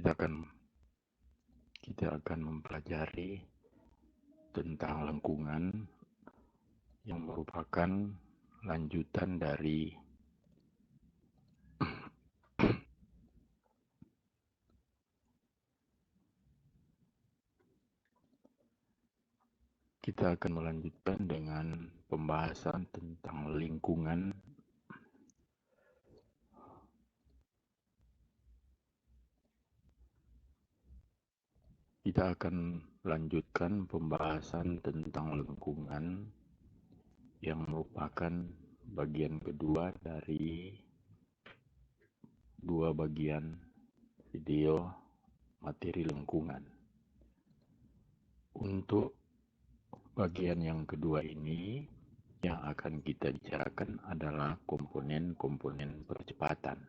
kita akan mempelajari tentang lengkungan yang merupakan lanjutan dari kita akan melanjutkan dengan pembahasan tentang lingkungan. Kita akan lanjutkan pembahasan tentang lingkungan yang merupakan bagian kedua dari dua bagian video materi lingkungan. Untuk bagian yang kedua ini, yang akan kita bicarakan adalah komponen-komponen percepatan.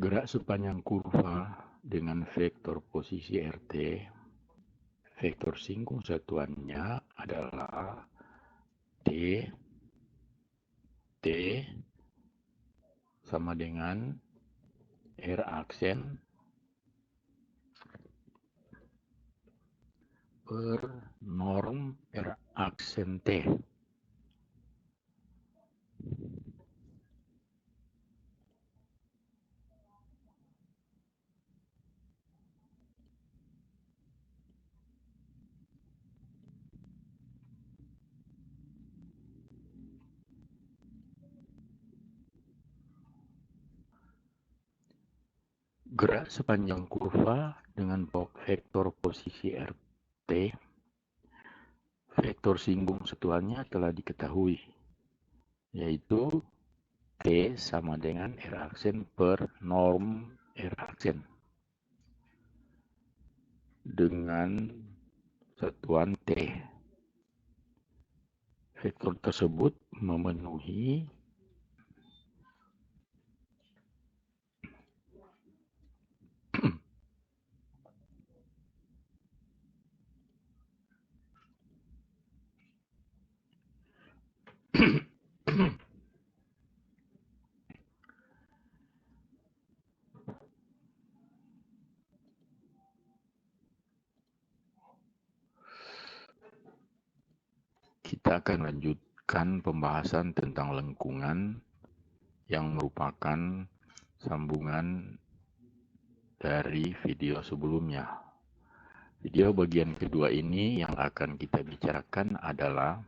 Gerak sepanjang kurva dengan vektor posisi RT, vektor singgung satuannya adalah T sama dengan R aksen per norm R aksen T. Gerak sepanjang kurva dengan vektor posisi RT, vektor singgung satuannya telah diketahui, yaitu T sama dengan R aksen per norm R aksen dengan satuan T. Vektor tersebut memenuhi kita akan lanjutkan pembahasan tentang lengkungan yang merupakan sambungan dari video sebelumnya. Video bagian kedua ini yang akan kita bicarakan adalah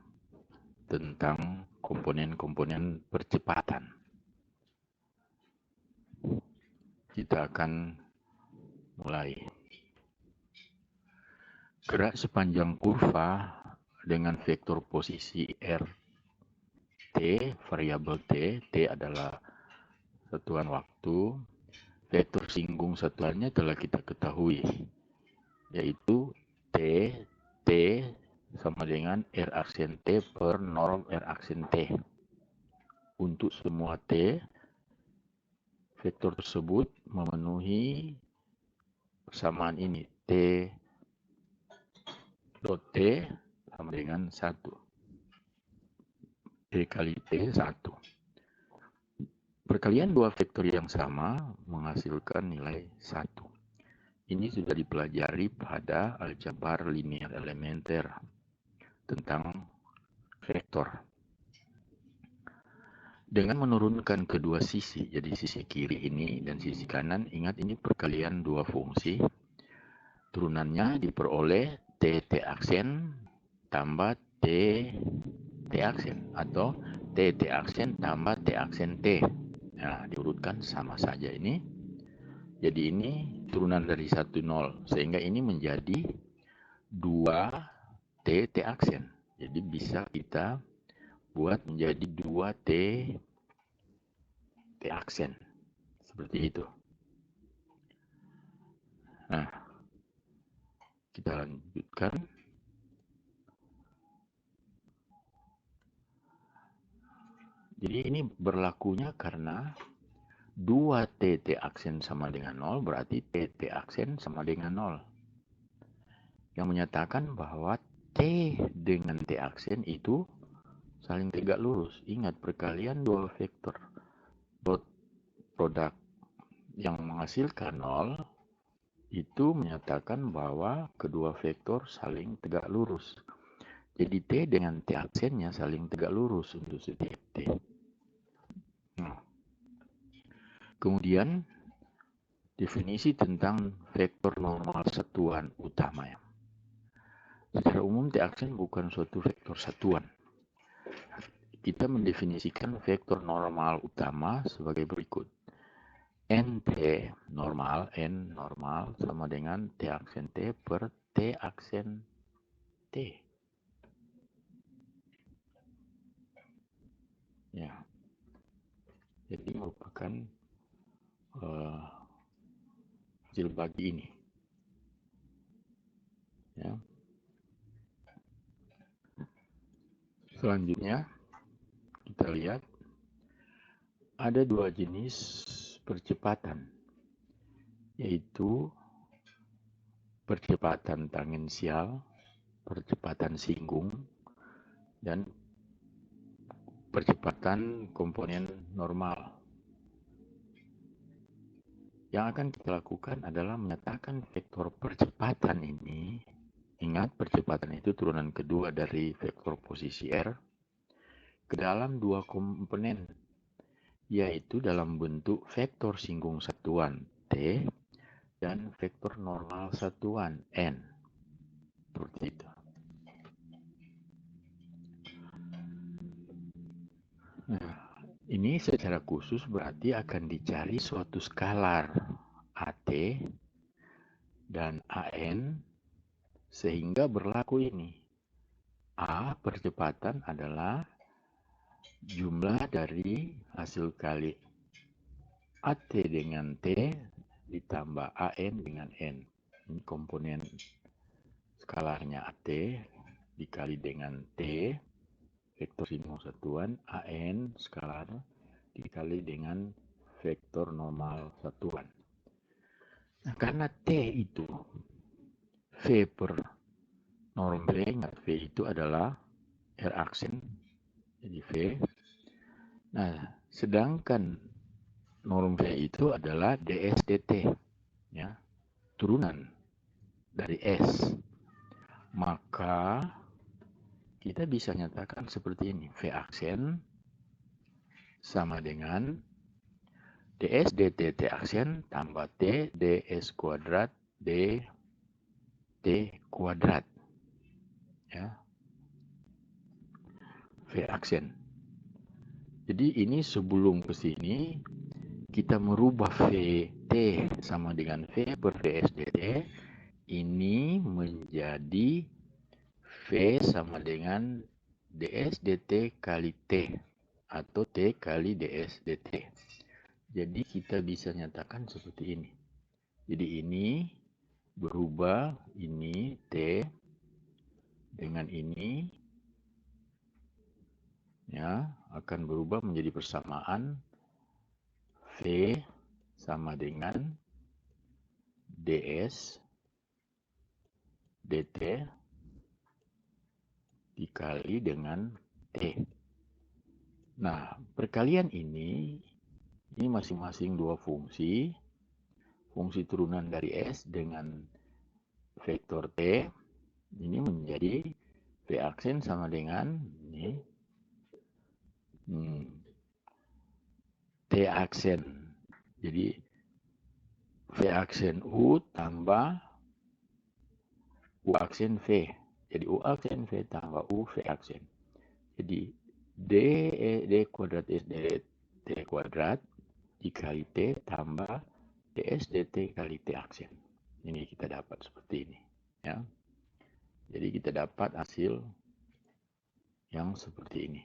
tentang komponen-komponen percepatan. Kita akan mulai. Gerak sepanjang kurva dengan vektor posisi RT, variabel T adalah satuan waktu, vektor singgung satuannya telah kita ketahui, yaitu T sama dengan R aksen T per norm R aksen T. Untuk semua T, vektor tersebut memenuhi persamaan ini. T dot T sama dengan 1. T kali T 1. Perkalian dua vektor yang sama menghasilkan nilai 1. Ini sudah dipelajari pada aljabar linear elementer tentang vektor. Dengan menurunkan kedua sisi, jadi sisi kiri ini dan sisi kanan, ingat ini perkalian dua fungsi. Turunannya diperoleh T aksen tambah T aksen atau T aksen tambah T aksen T. Nah, diurutkan sama saja ini. Jadi ini turunan dari 1, 0. Sehingga ini menjadi 2 T aksen. Jadi bisa kita buat menjadi 2 T aksen. Seperti itu. Nah, kita lanjutkan. Jadi ini berlakunya karena 2 T aksen sama dengan 0, berarti T aksen sama dengan 0. Yang menyatakan bahwa T dengan T aksen itu saling tegak lurus. Ingat, perkalian dua vektor produk yang menghasilkan 0 itu menyatakan bahwa kedua vektor saling tegak lurus. Jadi T dengan T aksennya saling tegak lurus untuk setiap T. Nah, kemudian definisi tentang vektor normal satuan utama. Secara umum T aksen bukan suatu vektor satuan. Kita mendefinisikan vektor normal utama sebagai berikut. NT normal, N normal sama dengan T aksen T per T aksen T. Ya, jadi merupakan hasil bagi ini. Ya. Selanjutnya kita lihat ada dua jenis percepatan, yaitu percepatan tangensial, percepatan singgung, dan percepatan komponen normal. Yang akan kita lakukan adalah menyatakan vektor percepatan ini. Ingat, percepatan itu turunan kedua dari vektor posisi R ke dalam dua komponen, yaitu dalam bentuk vektor singgung satuan T dan vektor normal satuan N. Seperti itu. Nah, ini secara khusus berarti akan dicari suatu skalar AT dan AN sehingga berlaku ini. A percepatan adalah jumlah dari hasil kali AT dengan T ditambah AN dengan N. Ini komponen skalarnya AT dikali dengan T, vektor singgung satuan, AN skalar dikali dengan vektor normal satuan. Nah, karena T itu V per norm V, ingat V itu adalah R aksen, jadi V. Nah, sedangkan norm V itu adalah ds dt, ya, turunan dari S. Maka kita bisa nyatakan seperti ini, V aksen sama dengan ds dt T aksen tambah T ds kuadrat d T kuadrat, ya, V aksen. Jadi ini sebelum ke sini kita merubah VT sama dengan V per ds dt, ini menjadi V sama dengan ds dt kali T atau T kali ds dt. Jadi kita bisa nyatakan seperti ini. Jadi ini berubah, ini T dengan ini, ya, akan berubah menjadi persamaan V sama dengan ds dt dikali dengan T. Nah, perkalian ini masing-masing dua fungsi turunan dari S dengan vektor T, ini menjadi V aksen sama dengan ini, T aksen. Jadi V aksen U tambah U aksen V. Jadi U aksen V tambah U V aksen. Jadi D kuadrat S T kuadrat dikali T tambah ds dt kali T aksen. Ini kita dapat seperti ini, ya. Jadi kita dapat hasil yang seperti ini.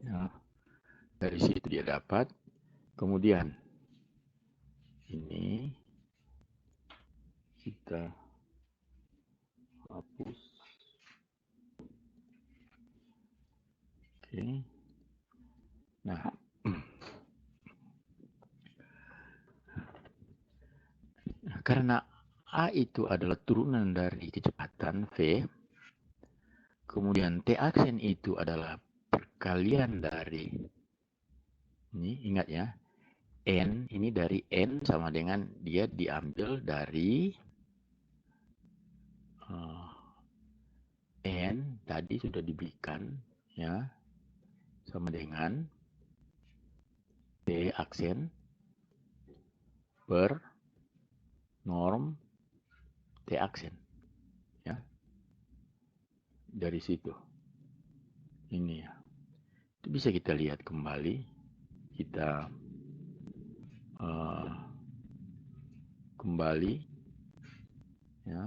Ya. Dari situ dia dapat. Kemudian ini kita hapus. Oke. Nah, karena A itu adalah turunan dari kecepatan V, Kemudian T aksen itu adalah perkalian dari, ini ingat ya, N ini dari N sama dengan dia diambil dari N tadi sudah diberikan ya, sama dengan T aksen per norm T aksen ya, dari situ ini ya. Itu bisa kita lihat kembali, kita kembali ya,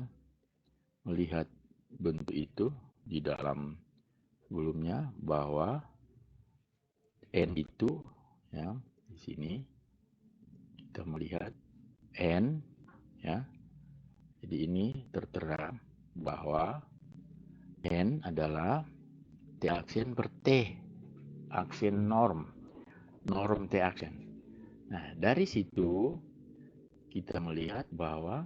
melihat bentuk itu di dalam sebelumnya, bahwa N itu ya, di sini kita melihat N ya. Jadi ini tertera bahwa N adalah T aksen per T aksen norm T aksen. Nah, dari situ kita melihat bahwa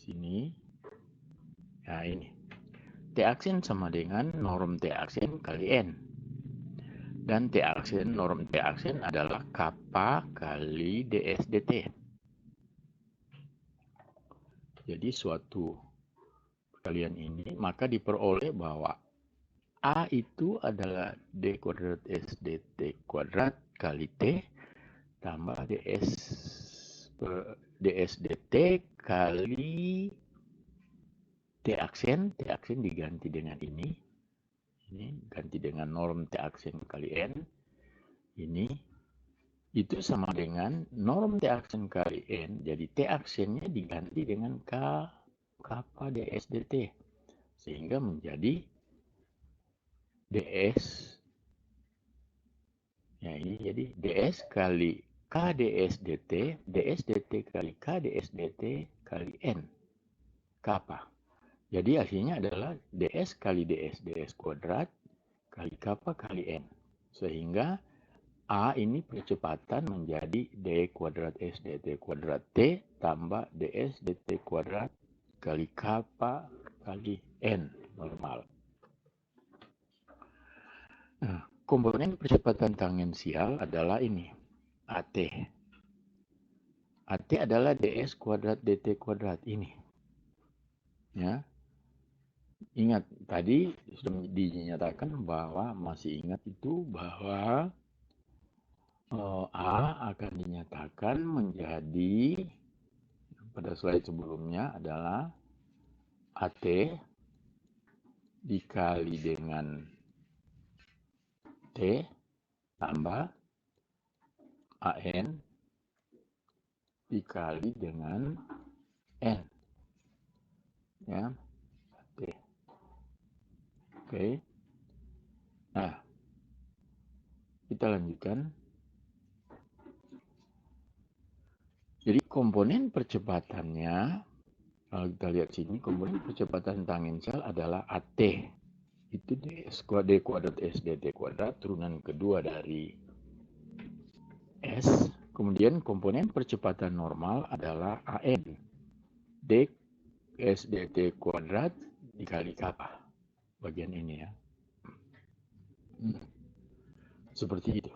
sini ya, ini T aksen sama dengan norm T aksen kali N, dan T aksen norm T aksen adalah kappa kali ds dt. Jadi suatu perkalian ini maka diperoleh bahwa A itu adalah d kuadrat s dt kuadrat kali T tambah ds dt kali T aksen diganti dengan ini ganti dengan norm T aksen kali N, ini itu sama dengan norm T aksen kali N, jadi T aksennya diganti dengan kappa ds dt, sehingga menjadi ds ya, ini jadi ds kali k ds dt kali k ds dt kali N kappa. Jadi hasilnya adalah ds kali ds kuadrat kali kappa kali N, sehingga A ini percepatan menjadi d kuadrat s dt kuadrat t tambah ds dt kuadrat kali kappa kali N normal. Nah, komponen percepatan tangensial adalah ini, AT. AT adalah ds kuadrat dt kuadrat ini. Ya. Ingat, tadi sudah dinyatakan bahwa, masih ingat itu bahwa A akan dinyatakan menjadi, pada slide sebelumnya adalah AT dikali dengan T tambah AN dikali dengan N. Ya. T. Oke. Nah, kita lanjutkan. Jadi komponen percepatannya, kalau kita lihat sini, komponen percepatan tangensial adalah AT. Itu d kuadrat s dt kuadrat turunan kedua dari S. Kemudian komponen percepatan normal adalah AN. D s dt kuadrat dikali kappa. Bagian ini ya. Seperti itu.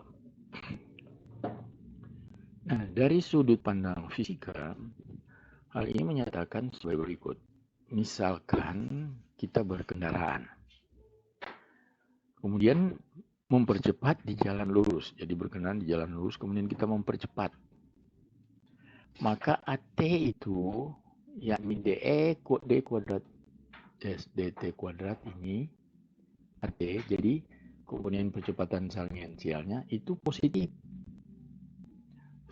Nah, dari sudut pandang fisika, hal ini menyatakan sebagai berikut. Misalkan kita berkendaraan, kemudian mempercepat di jalan lurus, jadi berkendaraan di jalan lurus, kemudian kita mempercepat. Maka AT itu, yakni d kuadrat s dt kuadrat ini, AT, jadi komponen percepatan tangensialnya itu positif.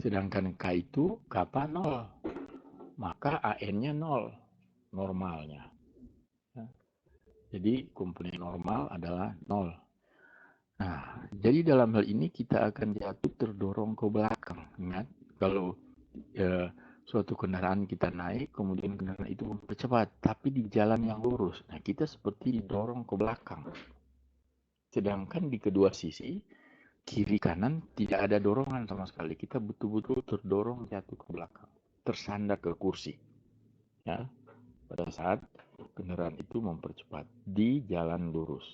Sedangkan K itu kappa 0. Maka AN-nya 0, normalnya. Jadi komponen normal adalah 0. Nah, jadi dalam hal ini kita akan jatuh terdorong ke belakang. Ingat, kalau suatu kendaraan kita naik, kemudian kendaraan itu mempercepat, tapi di jalan yang lurus. Nah, kita seperti didorong ke belakang. Sedangkan di kedua sisi, kiri kanan tidak ada dorongan sama sekali. Kita betul-betul terdorong jatuh ke belakang. tersandar ke kursi. Ya, pada saat kendaraan itu mempercepat di jalan lurus.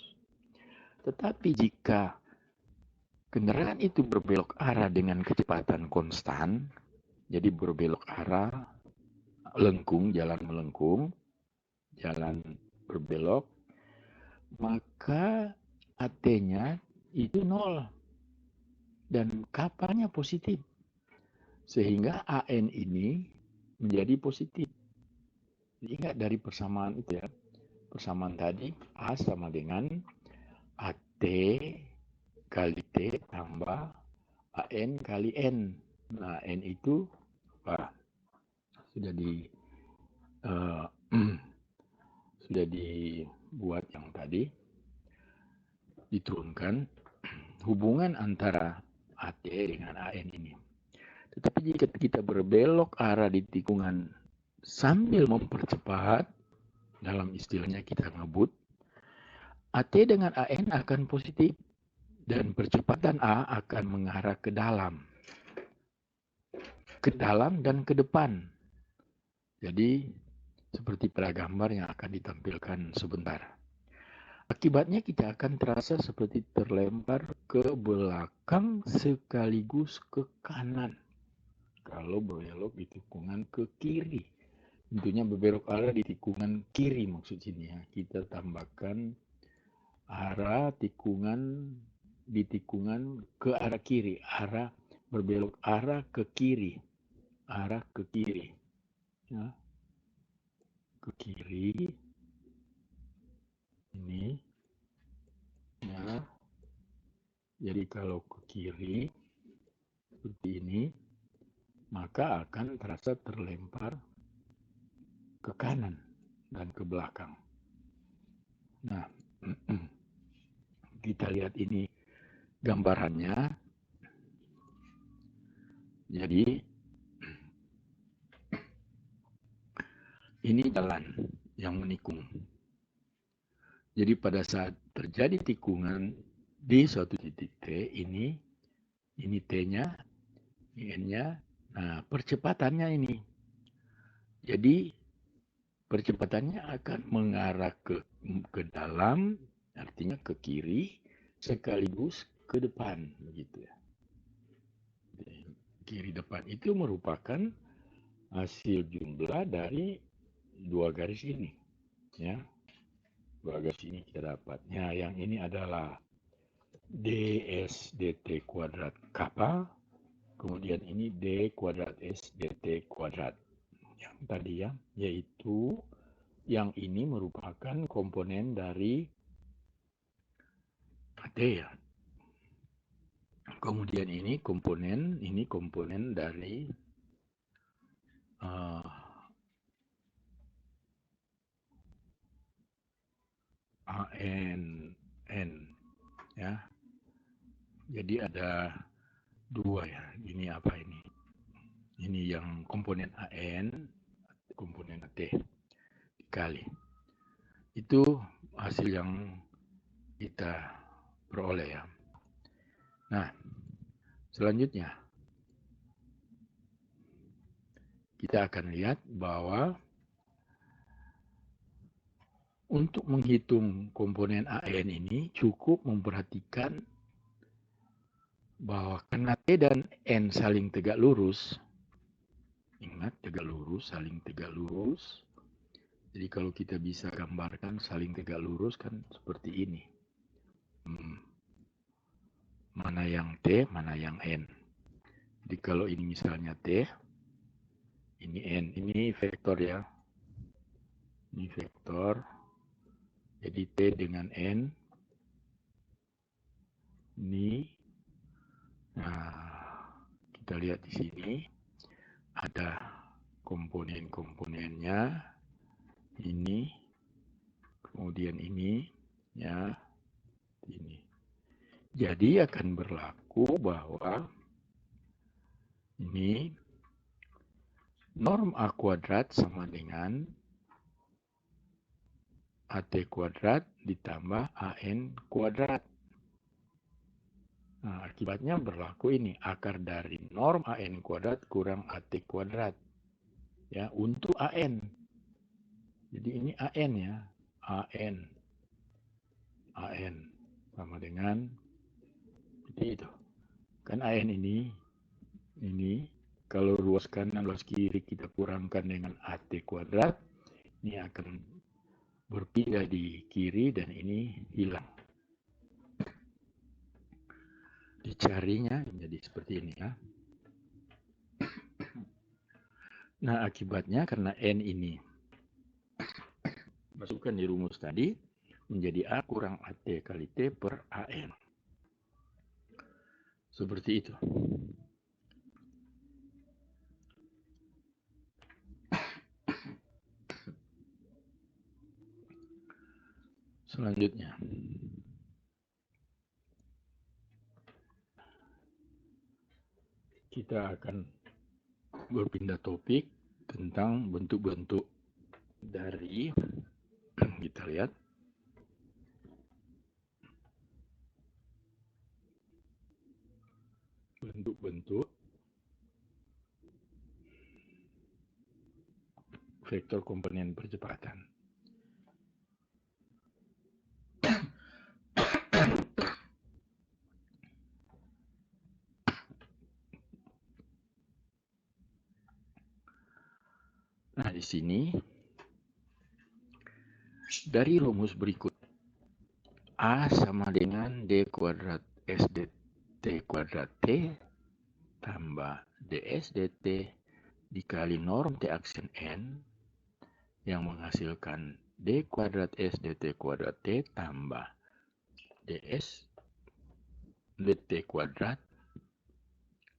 Tetapi jika kendaraan itu berbelok arah dengan kecepatan konstan, jadi berbelok arah, lengkung, jalan melengkung, jalan berbelok, maka AT-nya itu 0 dan kapalnya positif. Sehingga AN ini menjadi positif. Ingat dari persamaan itu ya. Persamaan tadi A sama dengan AT kali T tambah AN kali N. Nah, N itu sudah sudah dibuat yang tadi, diturunkan hubungan antara AT dengan AN ini. Tetapi jika kita berbelok arah di tikungan sambil mempercepat, dalam istilahnya kita ngebut, AT dengan AN akan positif dan percepatan A akan mengarah ke dalam dan ke depan. Jadi seperti pada gambar yang akan ditampilkan sebentar. Akibatnya kita akan terasa seperti terlempar ke belakang sekaligus ke kanan. Kalau berbelok di tikungan ke kiri, tentunya berbelok arah di tikungan kiri maksud sini ya. Kita tambahkan arah tikungan di tikungan ke arah kiri, arah berbelok arah ke kiri, ya. Ke kiri ini, ya. Jadi kalau ke kiri seperti ini, maka akan terasa terlempar ke kanan dan ke belakang. Nah, kita lihat ini gambarannya. Jadi ini jalan yang menikung. Jadi pada saat terjadi tikungan di suatu titik T, ini T-nya, ini N-nya, nah percepatannya ini. Jadi percepatannya akan mengarah ke dalam, artinya ke kiri, sekaligus ke depan, begitu ya. Kiri depan itu merupakan hasil jumlah dari dua garis ini, ya. Dua garis ini kita dapat. Ya, yang ini adalah ds dt kuadrat kapal, kemudian ini d kuadrat s dt kuadrat. Yang tadi ya, yaitu yang ini merupakan komponen dari AT ya. Kemudian ini komponen dari AN ya. Jadi ada dua ya. Ini apa ini? Ini yang komponen AN, komponen AT dikali. Itu hasil yang kita peroleh ya. Nah, selanjutnya kita akan lihat bahwa untuk menghitung komponen AN ini cukup memperhatikan bahwa karena T dan N saling tegak lurus, ingat tegak lurus, saling tegak lurus. Jadi kalau kita bisa gambarkan saling tegak lurus kan seperti ini. Mana yang T, mana yang N. Jadi kalau ini misalnya T, ini N, ini vektor ya. Ini vektor. Jadi T dengan N. Ini. Nah, kita lihat di sini ada komponen-komponennya. Ini, kemudian ini, ya, ini. Jadi akan berlaku bahwa ini norm A kuadrat sama dengan AT kuadrat ditambah AN kuadrat. Nah, akibatnya berlaku ini, akar dari norm AN kuadrat kurang AT kuadrat. ya untuk AN. Jadi ini AN ya, AN sama dengan seperti itu. Kan AN ini kalau ruas kanan ruas kiri kita kurangkan dengan AT kuadrat, ini akan berpindah di kiri dan ini hilang. Dicarinya menjadi seperti ini ya. Nah, akibatnya karena N ini masukkan di rumus tadi menjadi A kurang AT kali T per AN. Seperti itu. Selanjutnya, kita akan berpindah topik tentang bentuk-bentuk dari, kita lihat, bentuk-bentuk vektor komponen percepatan. Nah, di sini dari rumus berikut, A sama dengan D kuadrat S dt kuadrat T tambah ds dt dikali norm T aksen N yang menghasilkan D kuadrat S dt kuadrat T tambah ds dt kuadrat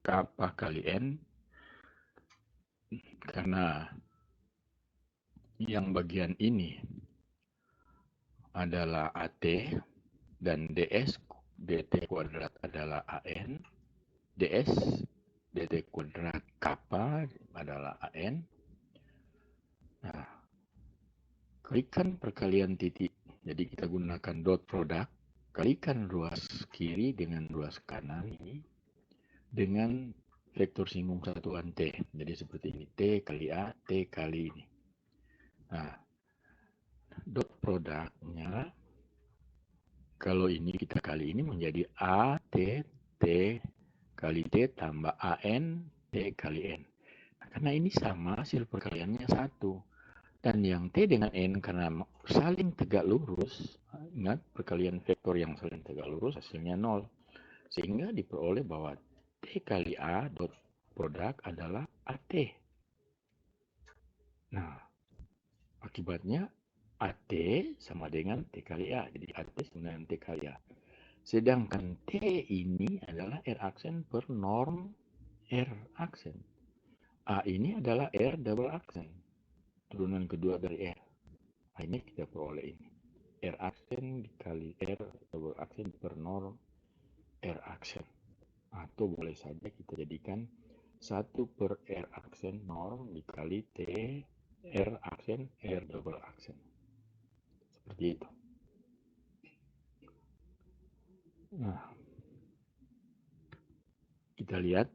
kappa kali N, karena yang bagian ini adalah AT dan ds dt kuadrat adalah AN, ds dt kuadrat kappa adalah AN. Nah, kalikan perkalian titik. Jadi kita gunakan dot product, kalikan ruas kiri dengan ruas kanan ini dengan vektor singgung satuan T. Jadi seperti ini, T kali A, T kali ini. Nah, dot produknya kalau ini kita kali ini menjadi A, T, T kali T tambah AN, T kali N. Nah, karena ini sama, hasil perkaliannya satu. Dan yang T dengan N karena saling tegak lurus, ingat perkalian vektor yang saling tegak lurus hasilnya 0. Sehingga diperoleh bahwa T kali A dot produk adalah AT. Nah, akibatnya AT sama dengan T kali A. Jadi AT sama dengan T kali A. Sedangkan T ini adalah R aksen per norm R aksen. A ini adalah R double aksen. Turunan kedua dari R. Nah, ini kita peroleh ini. R aksen dikali R double aksen per norm R aksen. Atau boleh saja kita jadikan 1 per R aksen norm dikali T R aksen R double aksen. Seperti itu. Nah, kita lihat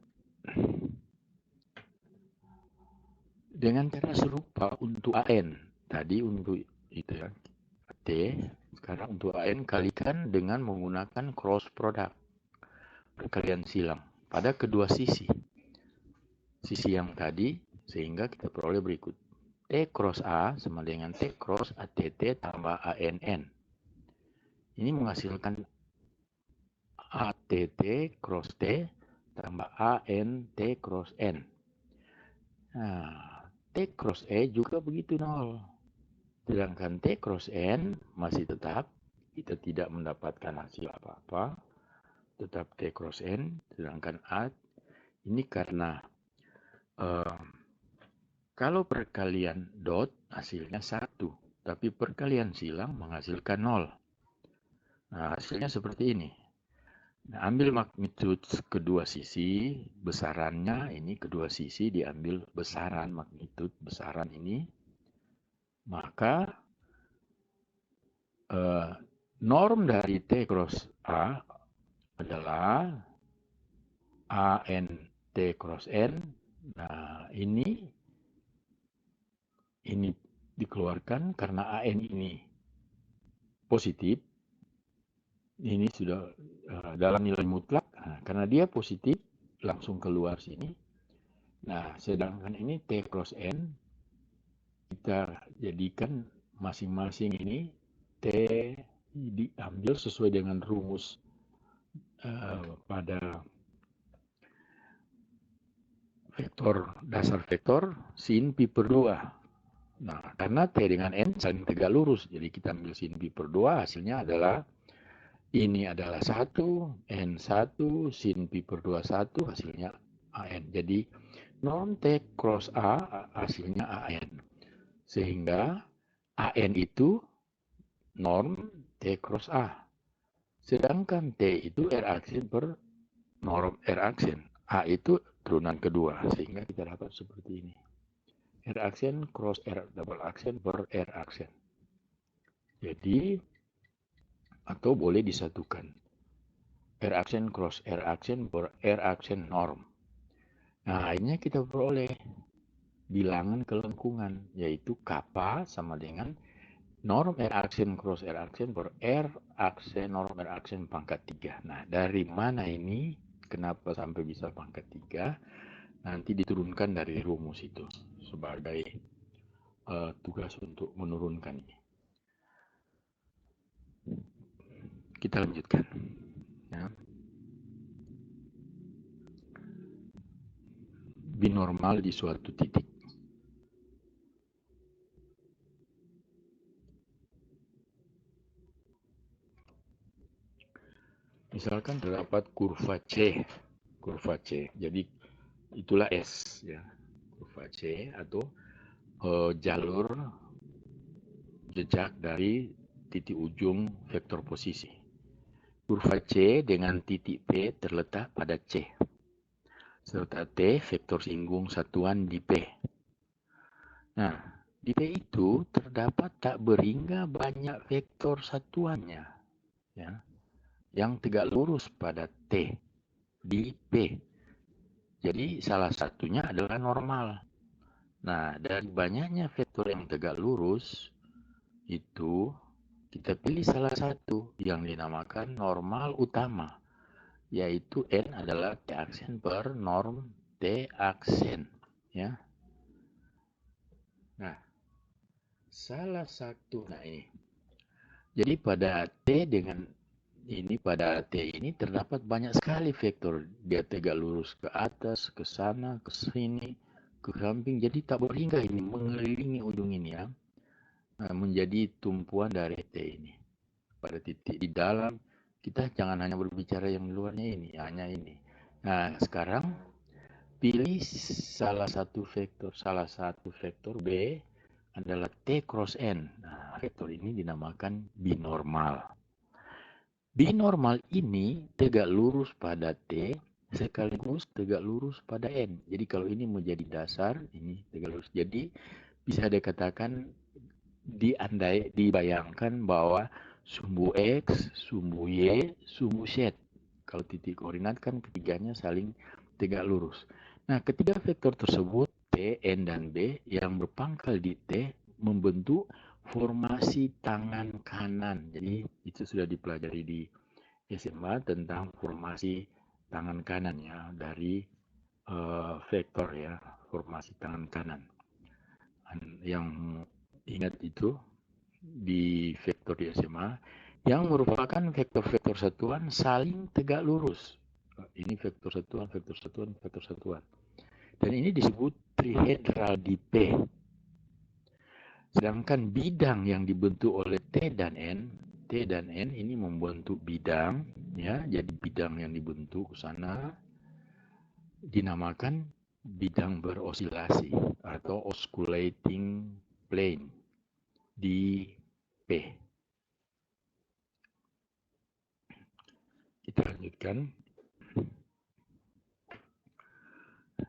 dengan cara serupa untuk AN. Tadi untuk itu ya, T. Sekarang untuk AN kalikan dengan menggunakan cross product, perkalian silang pada kedua sisi. Sisi yang tadi, sehingga kita peroleh berikut. T cross A sama dengan T cross ATT tambah ANN. Ini menghasilkan ATT cross T tambah ANT cross N. Nah, T cross E juga begitu 0. Sedangkan T cross N masih tetap, kita tidak mendapatkan hasil apa-apa. Tetap T cross N, sedangkan A ini karena kalau perkalian dot hasilnya 1, tapi perkalian silang menghasilkan 0. Nah, hasilnya seperti ini. Nah, ambil magnitude kedua sisi, besarannya ini kedua sisi diambil besaran magnitude besaran ini, maka norm dari T cross A adalah AN T cross N. Nah, ini ini dikeluarkan karena AN ini positif. Ini sudah dalam nilai mutlak. Nah, karena dia positif, langsung keluar sini. Nah, sedangkan ini T cross N, kita jadikan masing-masing ini T diambil sesuai dengan rumus pada vektor, dasar vektor sin pi per 2. Nah, karena T dengan N saling tegak lurus, jadi kita ambil sin pi per 2, hasilnya adalah ini adalah 1, N1, sin pi per 2 1, hasilnya AN. Jadi norm T cross A hasilnya AN. Sehingga AN itu norm T cross A. Sedangkan T itu R aksen per norm R aksen. A itu turunan kedua, sehingga kita dapat seperti ini. R aksen cross R double aksen per R aksen. Jadi, atau boleh disatukan. R aksen cross R aksen per R aksen norm. Nah, akhirnya kita peroleh bilangan kelengkungan, yaitu kappa sama dengan norm R aksen cross R aksen per R aksen norm R aksen pangkat 3. Nah, dari mana ini? Kenapa sampai bisa pangkat 3? Nanti diturunkan dari rumus itu sebagai tugas untuk menurunkan ini. Kita lanjutkan. Ya. Binormal di suatu titik. Misalkan terdapat kurva C. Jadi itulah S, ya. Kurva C atau jalur jejak dari titik ujung vektor posisi. Kurva C dengan titik P terletak pada C. Serta T vektor singgung satuan di P. Nah, di P itu terdapat tak berhingga banyak vektor satuannya, ya, yang tegak lurus pada T di P. Jadi salah satunya adalah normal. Nah, dari banyaknya vektor yang tegak lurus itu kita pilih salah satu yang dinamakan normal utama, yaitu N adalah T aksen per norm T aksen, ya. Nah, salah satu, nah ini. Jadi pada T dengan ini, pada T ini terdapat banyak sekali vektor. Dia tegak lurus ke atas, ke sana, ke sini, ke samping. Jadi tak berhingga ini mengelilingi ujung ini, ya. Nah, menjadi tumpuan dari T ini. Pada titik di dalam, kita jangan hanya berbicara yang luarnya ini, hanya ini. Nah, sekarang pilih salah satu vektor B adalah T cross N. Nah, vektor ini dinamakan binormal. Binormal ini tegak lurus pada T sekaligus tegak lurus pada N. Jadi kalau ini menjadi dasar, ini tegak lurus. Jadi bisa dikatakan dibayangkan bahwa sumbu X, sumbu Y, sumbu Z. Kalau titik koordinat kan ketiganya saling tegak lurus. Nah, ketiga vektor tersebut P, N, dan B yang berpangkal di T membentuk formasi tangan kanan. Jadi itu sudah dipelajari di SMA tentang formasi tangan kanan, ya, dari vektor, ya, formasi tangan kanan. Yang ingat itu di vektor di SMA yang merupakan vektor-vektor satuan saling tegak lurus. Ini vektor satuan, vektor satuan, vektor satuan. Dan ini disebut trihedral di P. Sedangkan bidang yang dibentuk oleh T dan N ini membentuk bidang, ya. Jadi bidang yang dibentuk ke sana dinamakan bidang berosilasi atau osculating plane di P. Kita lanjutkan.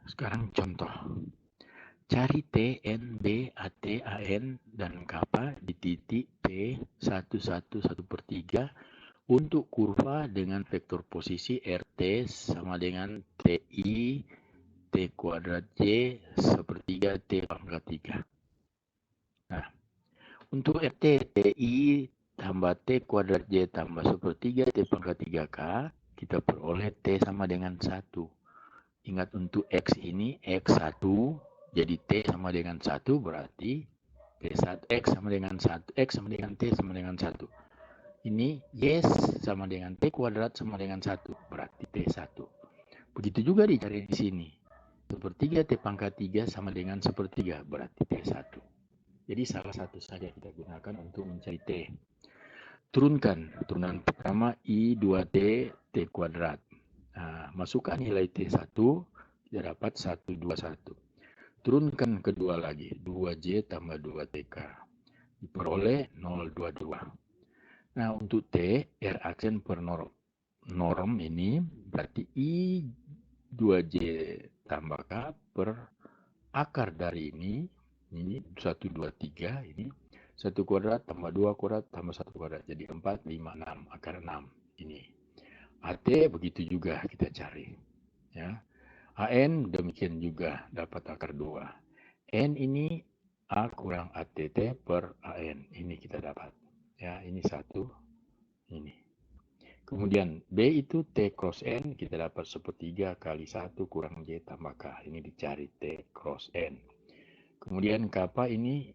Sekarang contoh. Cari T, N, B, AT, AN, dan kappa di titik P 1/1/1/3 untuk kurva dengan vektor posisi RT sama dengan TI, T kuadrat Y sepertiga T pangkat 3. Untuk RT, TI tambah T kuadrat J tambah 1/3 T pangkat 3K, kita peroleh T sama dengan 1. Ingat untuk X ini, X1, jadi T sama dengan 1, berarti T1, X sama dengan 1, X sama dengan T sama dengan 1. Ini Y sama dengan T kuadrat sama dengan 1, berarti T1. Begitu juga dicari di sini. 1/3 T pangkat 3 sama dengan 1/3, berarti T1. Jadi salah satu saja kita gunakan untuk mencari T. Turunan pertama I2T T kuadrat. Nah, masukkan nilai T1, kita dapat 121. Turunkan kedua lagi, 2J tambah 2TK. Diperoleh 022. Nah, untuk T, R aksen per norm ini berarti I2J tambah K per akar dari ini 123, ini 1 kuadrat tambah 2 kuadrat tambah 1 kuadrat, jadi 4, 5, 6, akar 6 ini. AT begitu juga kita cari. Ya. AN demikian juga dapat akar 2. N ini A kurang ATT per AN, ini kita dapat. Ya, ini 1, ini. Kemudian B itu T cross N, kita dapat 1/3 kali 1 kurang J tambah K. Ini dicari T cross N. Kemudian kappa ini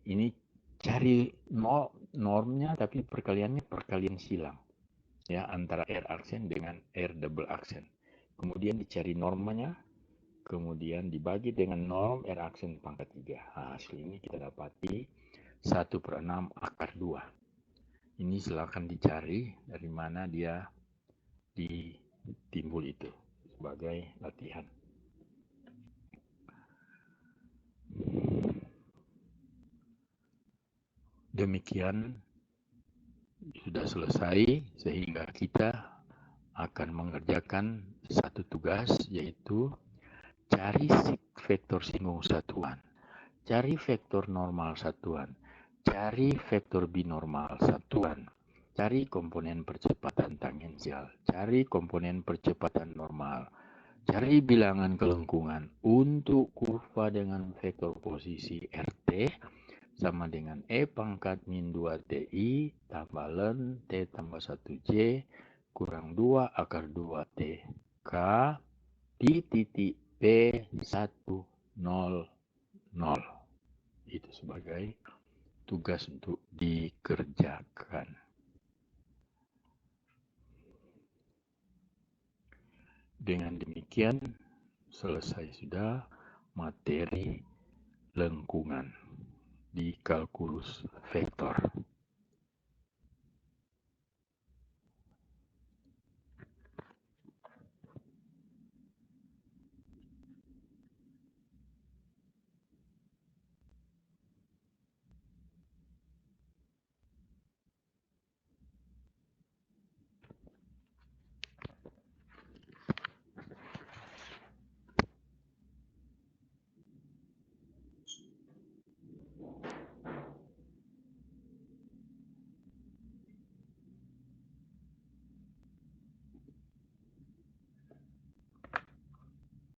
cari normnya, tapi perkalian silang. Ya, antara R aksen dengan R double aksen. Kemudian dicari normanya, kemudian dibagi dengan norm R aksen pangkat 3. Nah, hasil ini kita dapati 1/6 akar 2. Ini silakan dicari dari mana dia ditimbul itu sebagai latihan. Demikian sudah selesai, sehingga kita akan mengerjakan satu tugas, yaitu cari vektor singgung satuan, cari vektor normal satuan, cari vektor binormal satuan, cari komponen percepatan tangensial, cari komponen percepatan normal, cari bilangan kelengkungan untuk kurva dengan vektor posisi RT sama dengan E pangkat min 2 TI tambah ln T tambah 1J kurang 2 akar 2 T K di titik P100. Itu sebagai tugas untuk dikerjakan. Dengan demikian selesai sudah materi lengkungan di kalkulus vektor.